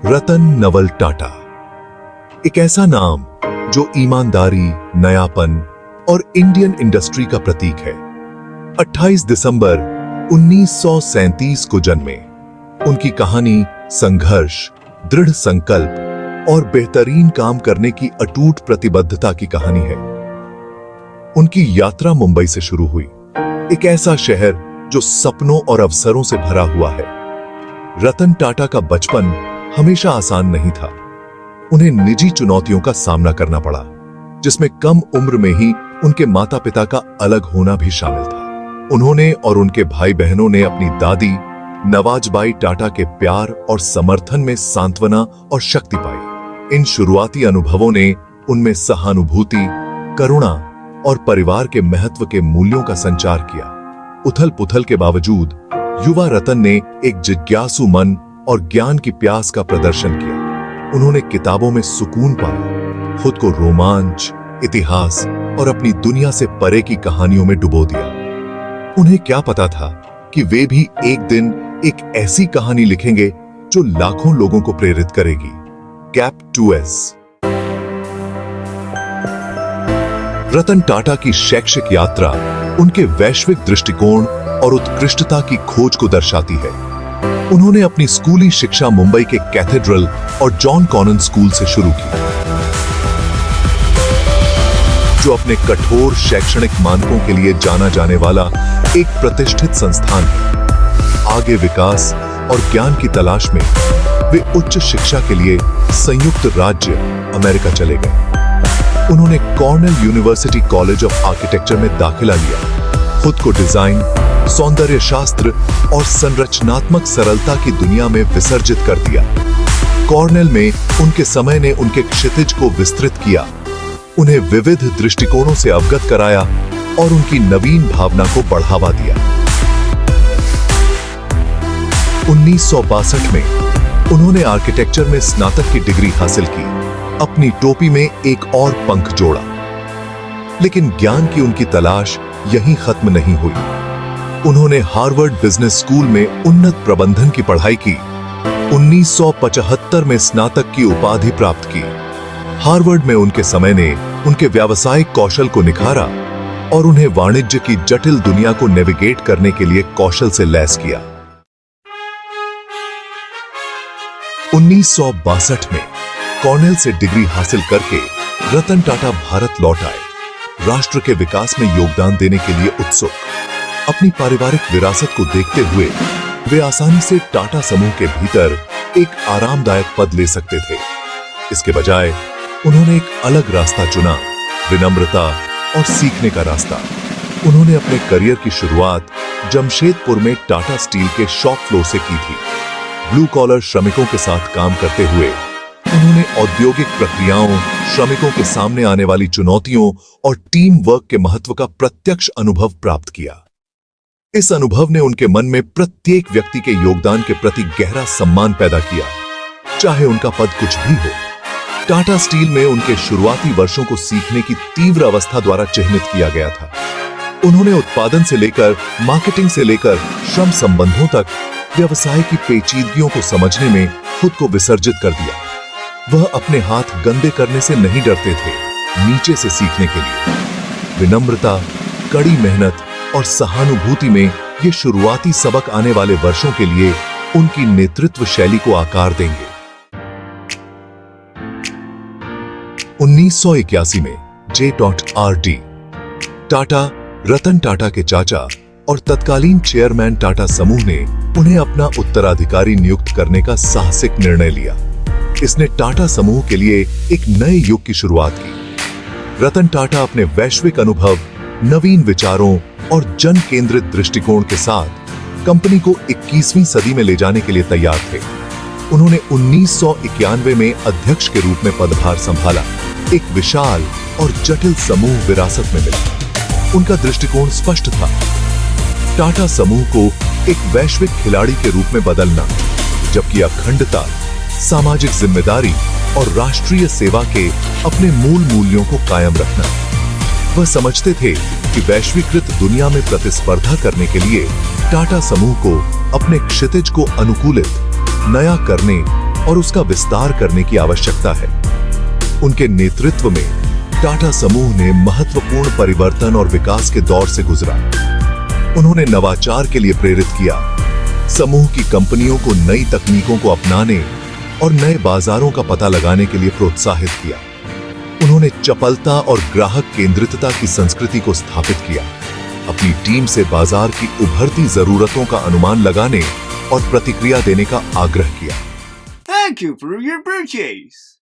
रतन नवल टाटा, एक ऐसा नाम जो ईमानदारी, नयापन और इंडियन इंडस्ट्री का प्रतीक है। 28 दिसंबर 1937 को जन्मे। उनकी कहानी संघर्ष, दृढ़ संकल्प और बेहतरीन काम करने की अटूट प्रतिबद्धता की कहानी है। उनकी यात्रा मुंबई से शुरू हुई, एक ऐसा शहर जो सपनों और अवसरों से भरा हुआ है। रतन टाटा का बचपन हमेशा आसान नहीं था। उन्हें निजी चुनौतियों का सामना करना पड़ा, जिसमें कम उम्र में ही उनके माता पिता का अलग होना भी शामिल था। उन्होंने और उनके भाई बहनों ने अपनी दादी नवाजबाई टाटा के प्यार और समर्थन में सांत्वना और शक्ति पाई। इन शुरुआती अनुभवों ने उनमें सहानुभूति, करुणा और परिवार के महत्व के मूल्यों का संचार किया। उथल पुथल के बावजूद युवा रतन ने एक जिज्ञासु मन और ज्ञान की प्यास का प्रदर्शन किया। उन्होंने किताबों में सुकून पाया, खुद को रोमांच, इतिहास और अपनी दुनिया से परे की कहानियों में डुबो दिया। उन्हें क्या पता था कि वे भी एक दिन एक ऐसी कहानी लिखेंगे जो लाखों लोगों को प्रेरित करेगी। Cap 2S। रतन टाटा की शैक्षिक यात्रा उनके वैश्विक दृष्टिकोण और उत्कृष्टता की खोज को दर्शाती है। उन्होंने अपनी स्कूली शिक्षा मुंबई के कैथेड्रल और जॉन कॉनन स्कूल से शुरू की, जो अपने कठोर शैक्षणिक मानकों के लिए जाना जाने वाला एक प्रतिष्ठित संस्थान है। आगे विकास और ज्ञान की तलाश में वे उच्च शिक्षा के लिए संयुक्त राज्य अमेरिका चले गए। उन्होंने Cornell university college of architecture में दाखिला लिया। खुद को डिजाइन, सौंदर्य शास्त्र और संरचनात्मक सरलता की दुनिया में विसर्जित कर दिया। कॉर्नेल में उनके समय ने उनके क्षितिज को विस्तृत किया, उन्हें विविध दृष्टिकोणों से अवगत कराया और उनकी नवीन भावना को बढ़ावा दिया। 1962 में उन्होंने आर्किटेक्चर में स्नातक की डिग्री हासिल की। अपनी टोपी में एक और पंख जोड़ा। लेकिन ज्ञान की उनकी तलाश यहीं खत्म नहीं हुई। उन्होंने हार्वर्ड बिजनेस स्कूल में उन्नत प्रबंधन की पढ़ाई की। 1975 में स्नातक की उपाधि प्राप्त की। हार्वर्ड में उनके समय ने उनके व्यावसायिक कौशल को निखारा और उन्हें वाणिज्य की जटिल दुनिया को नेविगेट करने के लिए कौशल से लैस किया। 1962 में कॉर्नेल से डिग्री हासिल करके रतन टाटा भारत लौट आए, राष्ट्र के विकास में योगदान देने के लिए उत्सुक। अपनी पारिवारिक विरासत को देखते हुए वे आसानी से टाटा समूह के भीतर एक आरामदायक पद ले सकते थे। इसके बजाय उन्होंने एक अलग रास्ता चुना, विनम्रता और सीखने का रास्ता। उन्होंने अपने करियर की शुरुआत जमशेदपुर में टाटा स्टील के शॉप फ्लोर से की थी। ब्लू कॉलर श्रमिकों के साथ काम करते हुए उन्होंने औद्योगिक प्रक्रियाओं, श्रमिकों के सामने आने वाली चुनौतियों और टीम वर्क के महत्व का प्रत्यक्ष अनुभव प्राप्त किया। इस अनुभव ने उनके मन में प्रत्येक व्यक्ति के योगदान के प्रति गहरा सम्मान पैदा किया, चाहे उनका पद कुछ भी हो। टाटा स्टील में उनके शुरुआती वर्षों को सीखने की तीव्र अवस्था द्वारा चिह्नित किया गया था। उन्होंने उत्पादन से लेकर मार्केटिंग से लेकर श्रम संबंधों तक व्यवसाय की पेचीदगियों को समझने में खुद को विसर्जित कर दिया। वह अपने हाथ गंदे करने से नहीं डरते थे, नीचे से सीखने के लिए। विनम्रता, कड़ी मेहनत और सहानुभूति में ये शुरुआती सबक आने वाले वर्षों के लिए उनकी नेतृत्व शैली को आकार देंगे। 1981 में J.R.D. टाटा, रतन टाटा के चाचा और तत्कालीन चेयरमैन टाटा समूह ने उन्हें अपना उत्तराधिकारी नियुक्त करने का साहसिक निर्णय लिया। इसने टाटा समूह के लिए एक नए युग की शुरुआत की। रतन टाटा अपने वैश्विक अनुभव, नवीन विचारों और जन केंद्रित दृष्टिकोण के साथ कंपनी को 21वीं सदी में ले जाने के लिए तैयार थे। उन्होंने 1991 में अध्यक्ष के रूप में पदभार संभाला। एक विशाल और जटिल समूह विरासत में मिला। उनका दृष्टिकोण स्पष्ट था, टाटा समूह को एक वैश्विक खिलाड़ी के रूप में बदलना, जबकि अखंडता, सामाजिक जिम्मेदारी और राष्ट्रीय सेवा के अपने मूल मूल्यों को कायम रखना। वह समझते थे कि वैश्वीकृत दुनिया में प्रतिस्पर्धा करने के लिए टाटा समूह को अपने क्षितिज को अनुकूलित, नया करने और उसका विस्तार करने की आवश्यकता है। उनके नेतृत्व में टाटा समूह ने महत्वपूर्ण परिवर्तन और विकास के दौर से गुजरा। उन्होंने नवाचार के लिए प्रेरित किया, समूह की कंपनियों को नई तकनीकों को अपनाने और नए बाजारों का पता लगाने के लिए प्रोत्साहित किया। उन्होंने चपलता और ग्राहक केंद्रितता की संस्कृति को स्थापित किया, अपनी टीम से बाजार की उभरती जरूरतों का अनुमान लगाने और प्रतिक्रिया देने का आग्रह किया। Thank you for your purchase.